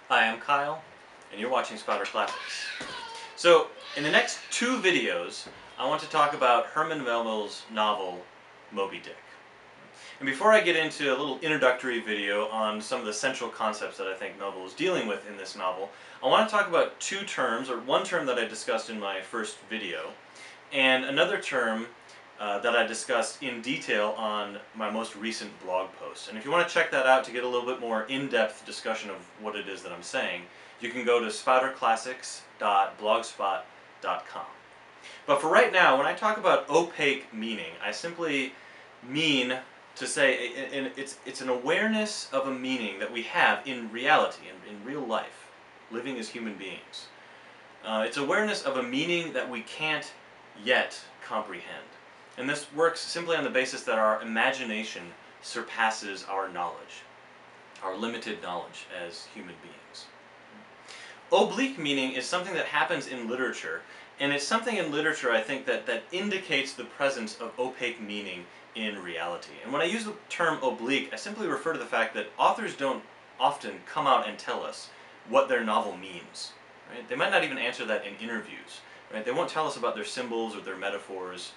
Hi, I'm Kyle, and you're watching Spouter Classics. So, in the next two videos, I want to talk about Herman Melville's novel, Moby-Dick. And before I get into a little introductory video on some of the central concepts that I think Melville is dealing with in this novel, I want to talk about two terms, or one term that I discussed in my first video, and another term that I discussed in detail on my most recent blog post. And if you want to check that out to get a little bit more in-depth discussion of what it is that I'm saying, you can go to spouterclassics.blogspot.com. But for right now, when I talk about opaque meaning, I simply mean to say it's an awareness of a meaning that we have in reality, in real life, living as human beings. It's awareness of a meaning that we can't yet comprehend. And this works simply on the basis that our imagination surpasses our knowledge, our limited knowledge as human beings. Oblique meaning is something that happens in literature, and it's something in literature I think that indicates the presence of opaque meaning in reality. And when I use the term oblique, I simply refer to the fact that authors don't often come out and tell us what their novel means. Right? They might not even answer that in interviews. Right? They won't tell us about their symbols or their metaphors,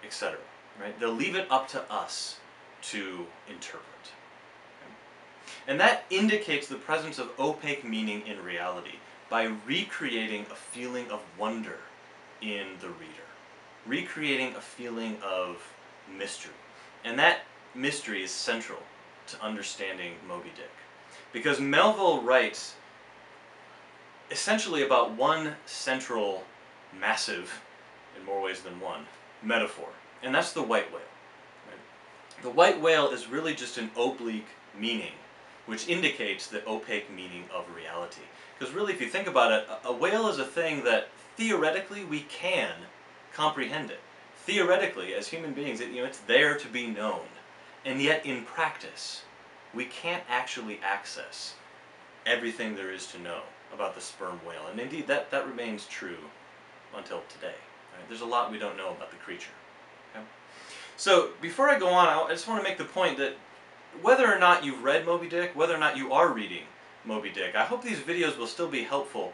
etc. Right? They'll leave it up to us to interpret. Okay? And that indicates the presence of opaque meaning in reality by recreating a feeling of wonder in the reader. Recreating a feeling of mystery. And that mystery is central to understanding Moby-Dick. Because Melville writes essentially about one central, massive, in more ways than one, metaphor, and that's the white whale. Right? The white whale is really just an oblique meaning, which indicates the opaque meaning of reality. Because really, if you think about it, a whale is a thing that theoretically we can comprehend it. Theoretically, as human beings, it's there to be known, and yet in practice, we can't actually access everything there is to know about the sperm whale, and indeed that remains true until today. Right? There's a lot we don't know about the creature. Okay? So before I go on, I just want to make the point that whether or not you've read Moby-Dick, whether or not you are reading Moby-Dick, I hope these videos will still be helpful.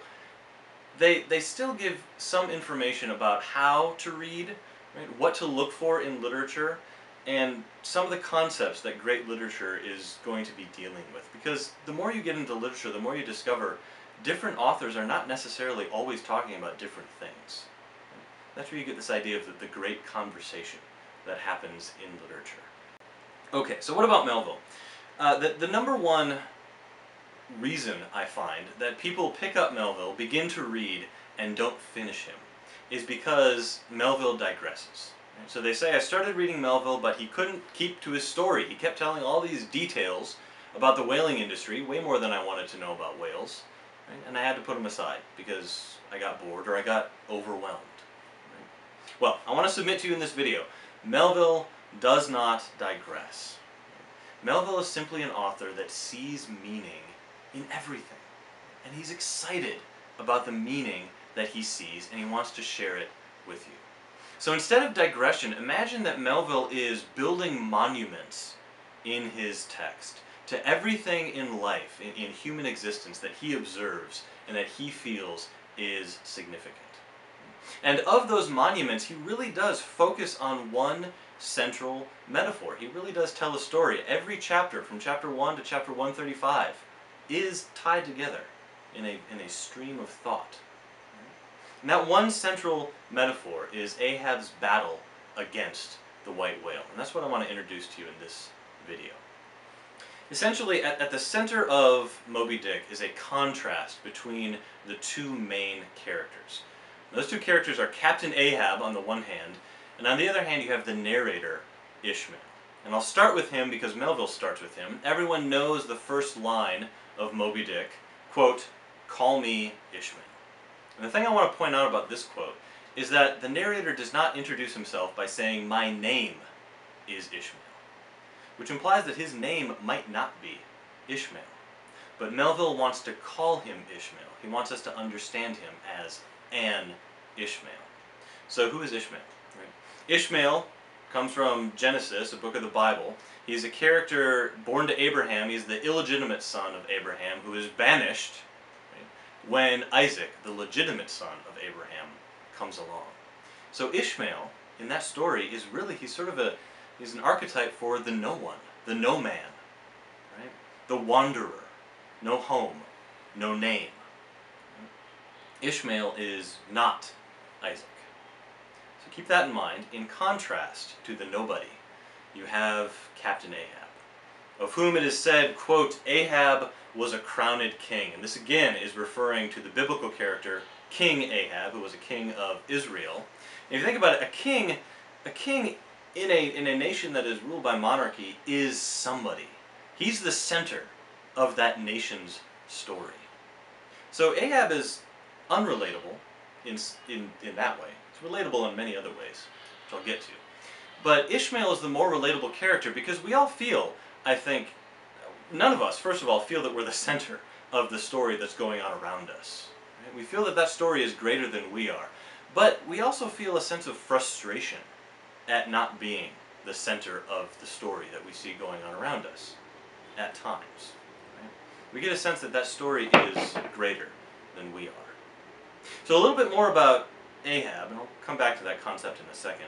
They still give some information about how to read, right? What to look for in literature, and some of the concepts that great literature is going to be dealing with. Because the more you get into literature, the more you discover different authors are not necessarily always talking about different things. That's where you get this idea of the great conversation that happens in literature. Okay, so what about Melville? The number one reason I find that people pick up Melville, begin to read, and don't finish him is because Melville digresses. So they say, I started reading Melville, but he couldn't keep to his story. He kept telling all these details about the whaling industry, way more than I wanted to know about whales. Right? And I had to put him aside because I got bored or I got overwhelmed. Right? Well, I want to submit to you in this video, Melville does not digress. Melville is simply an author that sees meaning in everything. And he's excited about the meaning that he sees, and he wants to share it with you. So instead of digression, imagine that Melville is building monuments in his text to everything in life, in human existence, that he observes and that he feels is significant. And of those monuments, he really does focus on one central metaphor. He really does tell a story. Every chapter, from chapter 1 to chapter 135, is tied together in a stream of thought. And that one central metaphor is Ahab's battle against the white whale. And that's what I want to introduce to you in this video. Essentially, at the center of Moby-Dick is a contrast between the two main characters. Those two characters are Captain Ahab on the one hand, and on the other hand you have the narrator, Ishmael. And I'll start with him because Melville starts with him. Everyone knows the first line of Moby-Dick, quote, "Call me Ishmael." And the thing I want to point out about this quote is that the narrator does not introduce himself by saying, "My name is Ishmael," which implies that his name might not be Ishmael. But Melville wants to call him Ishmael. He wants us to understand him as an Ishmael. So who is Ishmael? Right? Ishmael comes from Genesis, a book of the Bible. He's a character born to Abraham. He's the illegitimate son of Abraham who is banished when Isaac, the legitimate son of Abraham, comes along. So Ishmael, in that story, is really, he's an archetype for the no one, the no man, right? The wanderer, no home, no name. Ishmael is not Isaac. So keep that in mind. In contrast to the nobody, you have Captain Ahab, of whom it is said, quote, Ahab was a crowned king. And this again is referring to the biblical character King Ahab, who was a king of Israel. And if you think about it, a king in a nation that is ruled by monarchy is somebody. He's the center of that nation's story. So Ahab is unrelatable in that way. It's relatable in many other ways, which I'll get to. But Ishmael is the more relatable character because we all feel, I think, none of us, first of all, feel that we're the center of the story that's going on around us. Right? We feel that that story is greater than we are. But we also feel a sense of frustration at not being the center of the story that we see going on around us at times. Right? We get a sense that that story is greater than we are. So a little bit more about Ahab, and I'll come back to that concept in a second.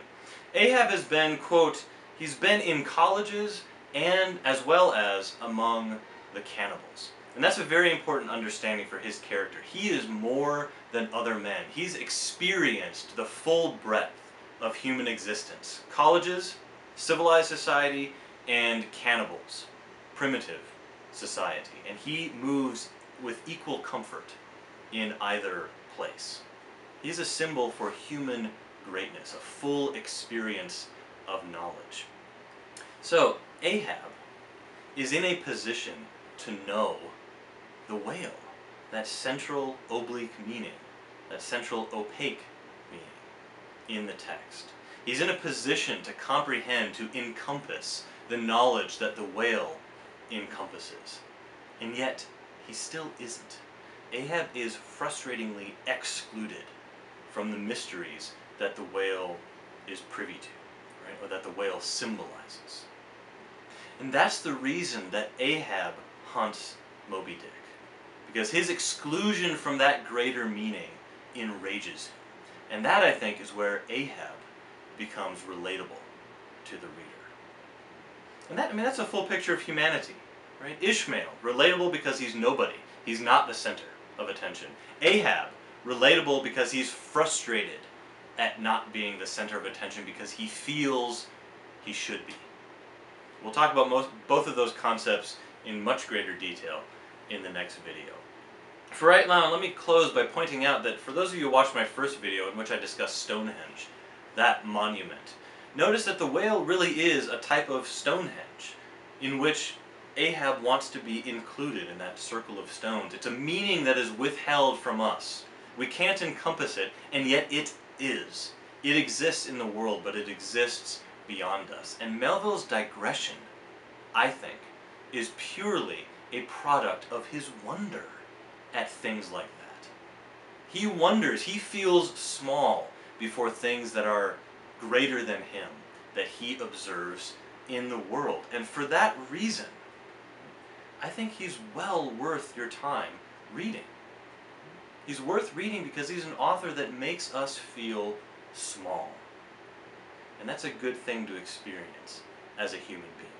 Ahab has been, quote, he's been in colleges and as well as among the cannibals. And that's a very important understanding for his character. He is more than other men. He's experienced the full breadth of human existence. Colleges, civilized society, and cannibals, primitive society. And he moves with equal comfort in either place. He's a symbol for human greatness, a full experience of knowledge. So, Ahab is in a position to know the whale, that central oblique meaning, that central opaque meaning in the text. He's in a position to comprehend, to encompass the knowledge that the whale encompasses. And yet, he still isn't. Ahab is frustratingly excluded from the mysteries that the whale is privy to, right? Or that the whale symbolizes. And that's the reason that Ahab hunts Moby-Dick. Because his exclusion from that greater meaning enrages him. And that, I think, is where Ahab becomes relatable to the reader. And that, that's a full picture of humanity, right? Ishmael, relatable because he's nobody. He's not the center of attention. Ahab, relatable because he's frustrated at not being the center of attention because he feels he should be. We'll talk about both of those concepts in much greater detail in the next video. For right now, let me close by pointing out that for those of you who watched my first video in which I discussed Stonehenge, that monument, notice that the whale really is a type of Stonehenge in which Ahab wants to be included in that circle of stones. It's a meaning that is withheld from us. We can't encompass it, and yet it is. It exists in the world, but it exists beyond us. And Melville's digression, I think, is purely a product of his wonder at things like that. He wonders, he feels small before things that are greater than him, that he observes in the world. And for that reason, I think he's well worth your time reading. He's worth reading because he's an author that makes us feel small. And that's a good thing to experience as a human being.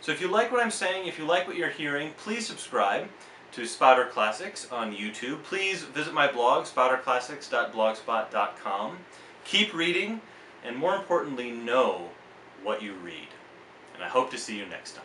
So if you like what I'm saying, if you like what you're hearing, please subscribe to Spouter Classics on YouTube. Please visit my blog, spouterclassics.blogspot.com. Keep reading, and more importantly, know what you read. And I hope to see you next time.